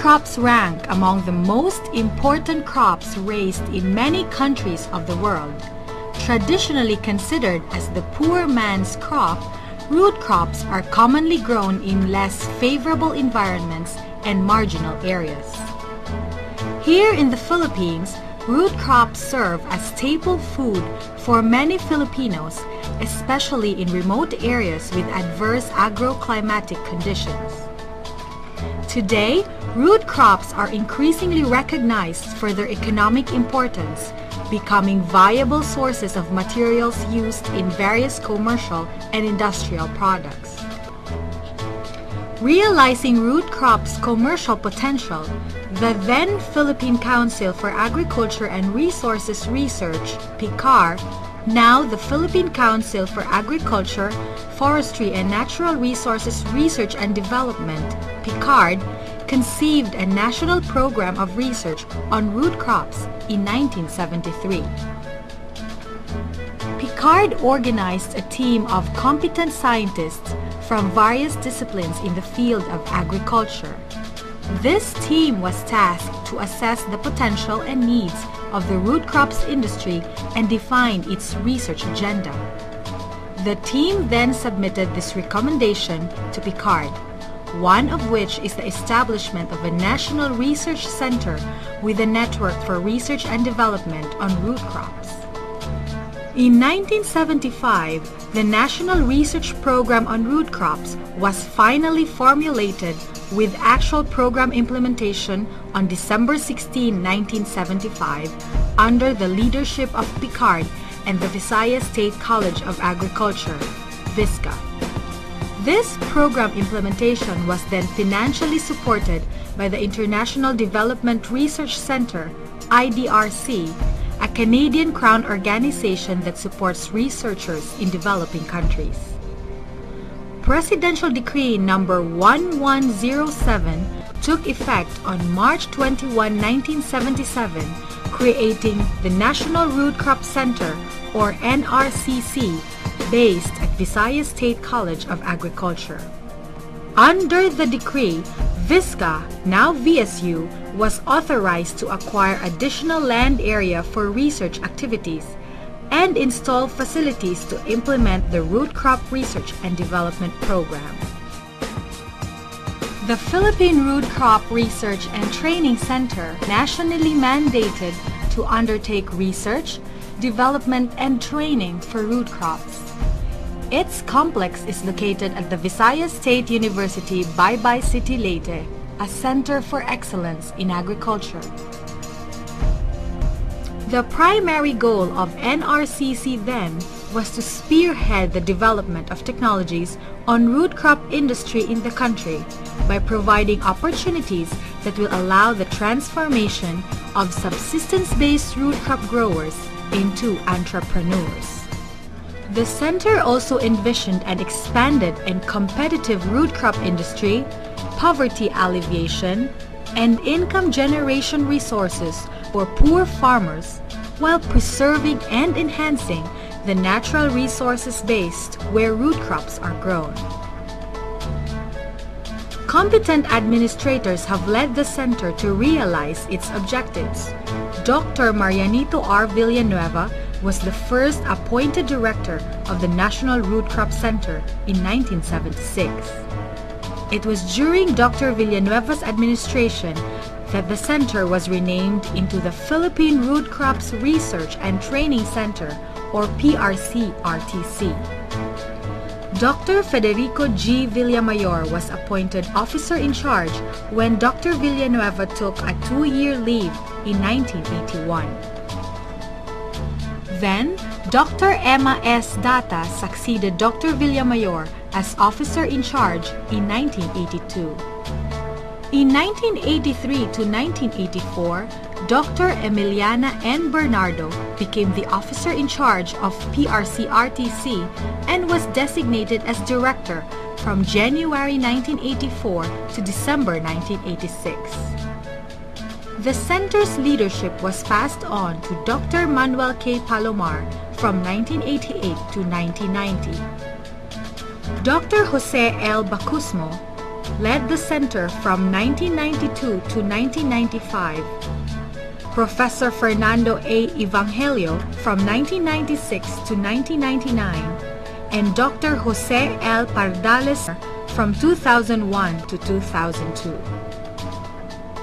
crops rank among the most important crops raised in many countries of the world. Traditionally considered as the poor man's crop, root crops are commonly grown in less favorable environments and marginal areas. Here in the Philippines, root crops serve as staple food for many Filipinos, especially in remote areas with adverse agroclimatic conditions. Today, root crops are increasingly recognized for their economic importance, becoming viable sources of materials used in various commercial and industrial products. Realizing root crops' commercial potential, the then Philippine Council for Agriculture and Resources Research, PICAR, now the Philippine Council for Agriculture, Forestry and Natural Resources Research and Development, PICARD, conceived a national program of research on root crops in 1973. PICARD organized a team of competent scientists from various disciplines in the field of agriculture. This team was tasked to assess the potential and needs of the root crops industry and define its research agenda. The team then submitted this recommendation to PICARD, one of which is the establishment of a national research center with a network for research and development on root crops. In 1975, the National Research Program on Root Crops was finally formulated with actual program implementation on December 16, 1975, under the leadership of PICARD and the Visayas State College of Agriculture, VISCA. This program implementation was then financially supported by the International Development Research Center, IDRC, a Canadian Crown organization that supports researchers in developing countries. Presidential Decree Number 1107 took effect on March 21, 1977, creating the National Root Crop Center, or NRCC, based at Visayas State College of Agriculture. Under the decree, VISCA, now VSU, was authorized to acquire additional land area for research activities and install facilities to implement the root crop research and development program. The Philippine Root Crop Research and Training Center, nationally mandated to undertake research, development, and training for root crops. Its complex is located at the Visayas State University, Baybay City, Leyte, a center for excellence in agriculture. The primary goal of NRCC then was to spearhead the development of technologies on root crop industry in the country by providing opportunities that will allow the transformation of subsistence-based root crop growers into entrepreneurs. The center also envisioned an expanded and competitive root crop industry, poverty alleviation, and income generation resources for poor farmers, while preserving and enhancing the natural resources based where root crops are grown. Competent administrators have led the center to realize its objectives. Dr. Marianito R. Villanueva was the first appointed director of the National Root Crop Center in 1976. It was during Dr. Villanueva's administration that the center was renamed into the Philippine Root Crops Research and Training Center, or PRC-RTC. Dr. Federico G. Villamayor was appointed officer in charge when Dr. Villanueva took a 2-year leave in 1981. Then, Dr. Emma S. Data succeeded Dr. Villamayor as officer in charge in 1982. In 1983 to 1984, Dr. Emiliana N. Bernardo became the officer in charge of PRC-RTC and was designated as director from January 1984 to December 1986. The center's leadership was passed on to Dr. Manuel K. Palomar from 1988 to 1990. Dr. Jose L. Bacusmo, led the center from 1992 to 1995. Professor Fernando A. Evangelio from 1996 to 1999, and Dr. Jose L. Pardales from 2001 to 2002.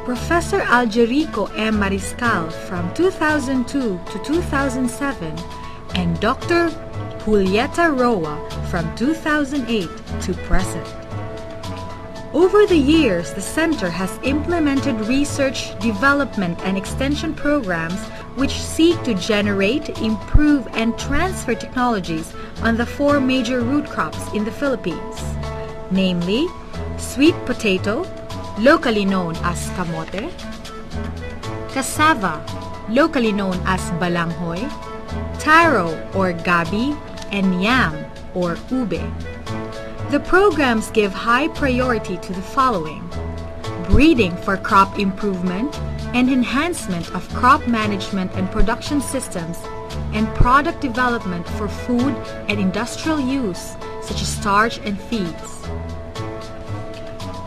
Professor Algerico M. Mariscal from 2002 to 2007, and Dr. Julieta Roa from 2008 to present. Over the years, the center has implemented research, development, and extension programs which seek to generate, improve, and transfer technologies on the 4 major root crops in the Philippines, namely sweet potato, locally known as kamote; cassava, locally known as balanghoy; taro or gabi; and yam or ube. The programs give high priority to the following: breeding for crop improvement and enhancement of crop management and production systems, and product development for food and industrial use, such as starch and feeds.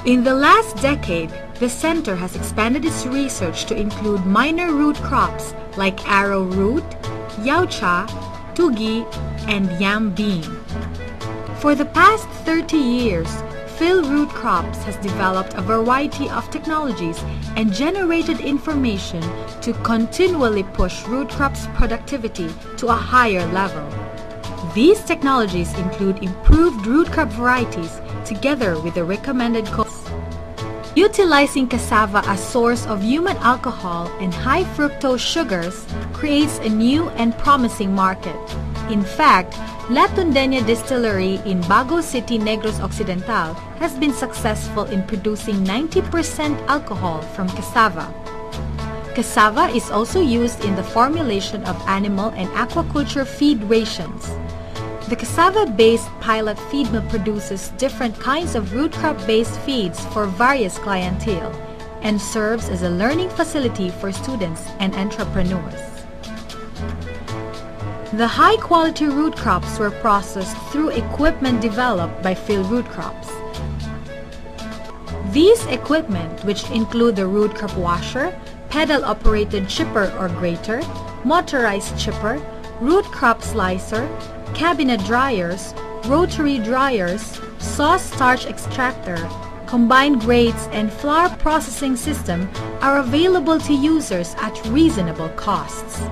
In the last decade, the center has expanded its research to include minor root crops like arrowroot, yaucha, tugi, and yam bean. For the past 30 years, Philrootcrops has developed a variety of technologies and generated information to continually push root crops productivity to a higher level. These technologies include improved root crop varieties together with the recommended costs. Utilizing cassava as source of human alcohol and high fructose sugars creates a new and promising market. In fact, La Tundeña Distillery in Bago City, Negros Occidental has been successful in producing 90% alcohol from cassava. Cassava is also used in the formulation of animal and aquaculture feed rations. The cassava-based pilot feed mill produces different kinds of root crop-based feeds for various clientele and serves as a learning facility for students and entrepreneurs. The high-quality root crops were processed through equipment developed by Philrootcrops. These equipment, which include the root crop washer, pedal-operated chipper or grater, motorized chipper, root crop slicer, cabinet dryers, rotary dryers, sauce starch extractor, combined grates, and flour processing system, are available to users at reasonable costs.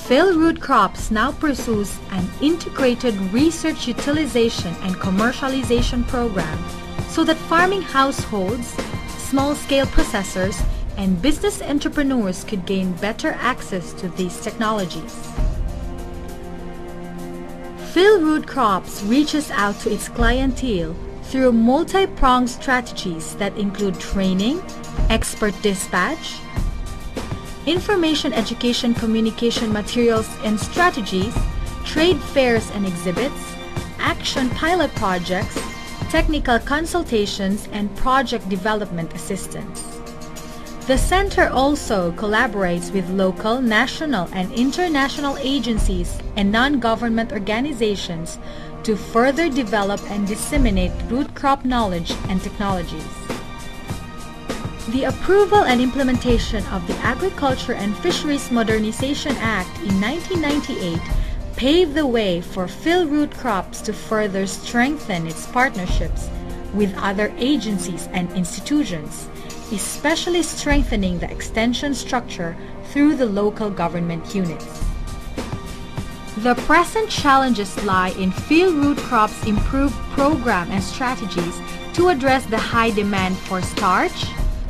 Philrootcrops now pursues an integrated research utilization and commercialization program so that farming households, small-scale processors, and business entrepreneurs could gain better access to these technologies. Philrootcrops reaches out to its clientele through multi-pronged strategies that include training, expert dispatch, information education communication materials and strategies, trade fairs and exhibits, action pilot projects, technical consultations, and project development assistance. The center also collaborates with local, national, and international agencies and non-government organizations to further develop and disseminate root crop knowledge and technologies. The approval and implementation of the Agriculture and Fisheries Modernization Act in 1998 paved the way for Philrootcrops to further strengthen its partnerships with other agencies and institutions, especially strengthening the extension structure through the local government units. The present challenges lie in Philrootcrops' improved program and strategies to address the high demand for starch,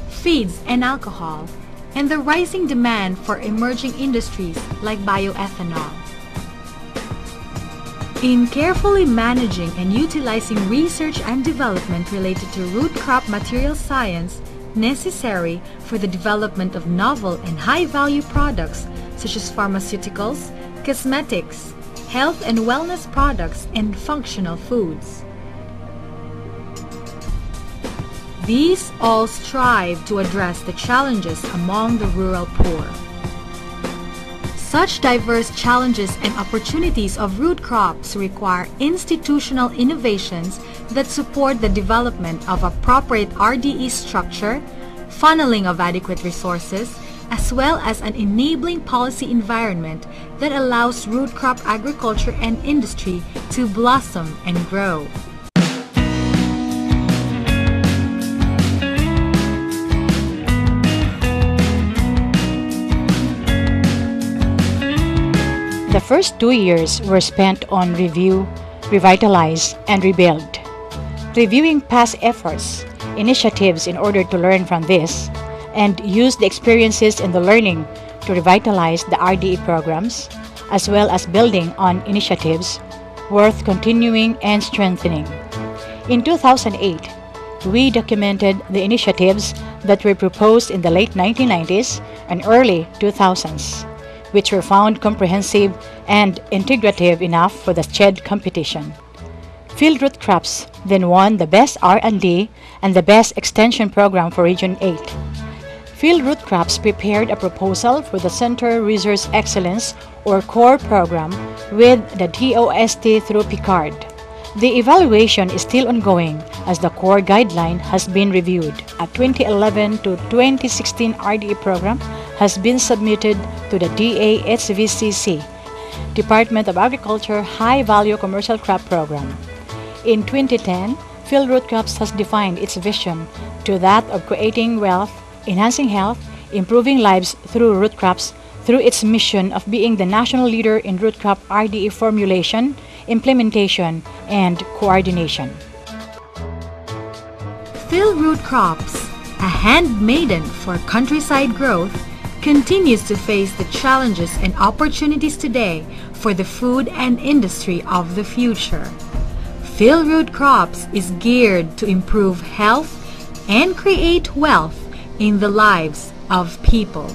feeds, and alcohol, and the rising demand for emerging industries like bioethanol. In carefully managing and utilizing research and development related to root crop material science necessary for the development of novel and high-value products such as pharmaceuticals, cosmetics, health and wellness products, and functional foods. These all strive to address the challenges among the rural poor. Such diverse challenges and opportunities of root crops require institutional innovations that support the development of appropriate RDE structure, funneling of adequate resources, as well as an enabling policy environment that allows root crop agriculture and industry to blossom and grow. The first 2 years were spent on review, revitalize, and rebuild. Reviewing past efforts, initiatives in order to learn from this, and use the experiences and the learning to revitalize the RDE programs, as well as building on initiatives worth continuing and strengthening. In 2008, we documented the initiatives that were proposed in the late 1990s and early 2000s, which were found comprehensive and integrative enough for the SCHED competition. Philrootcrops then won the Best R&D and the Best Extension Program for Region 8. Philrootcrops prepared a proposal for the Center Resource Excellence or CORE program with the DOST through PICARD. The evaluation is still ongoing as the CORE guideline has been reviewed. A 2011 to 2016 RDE program has been submitted to the DAHVCC, Department of Agriculture High Value Commercial Crop Program. In 2010, Philrootcrops has defined its vision to that of creating wealth, enhancing health, improving lives through root crops through its mission of being the national leader in root crop RDE formulation, implementation, and coordination. Philrootcrops, a handmaiden for countryside growth, continues to face the challenges and opportunities today for the food and industry of the future. Philrootcrops is geared to improve health and create wealth in the lives of people.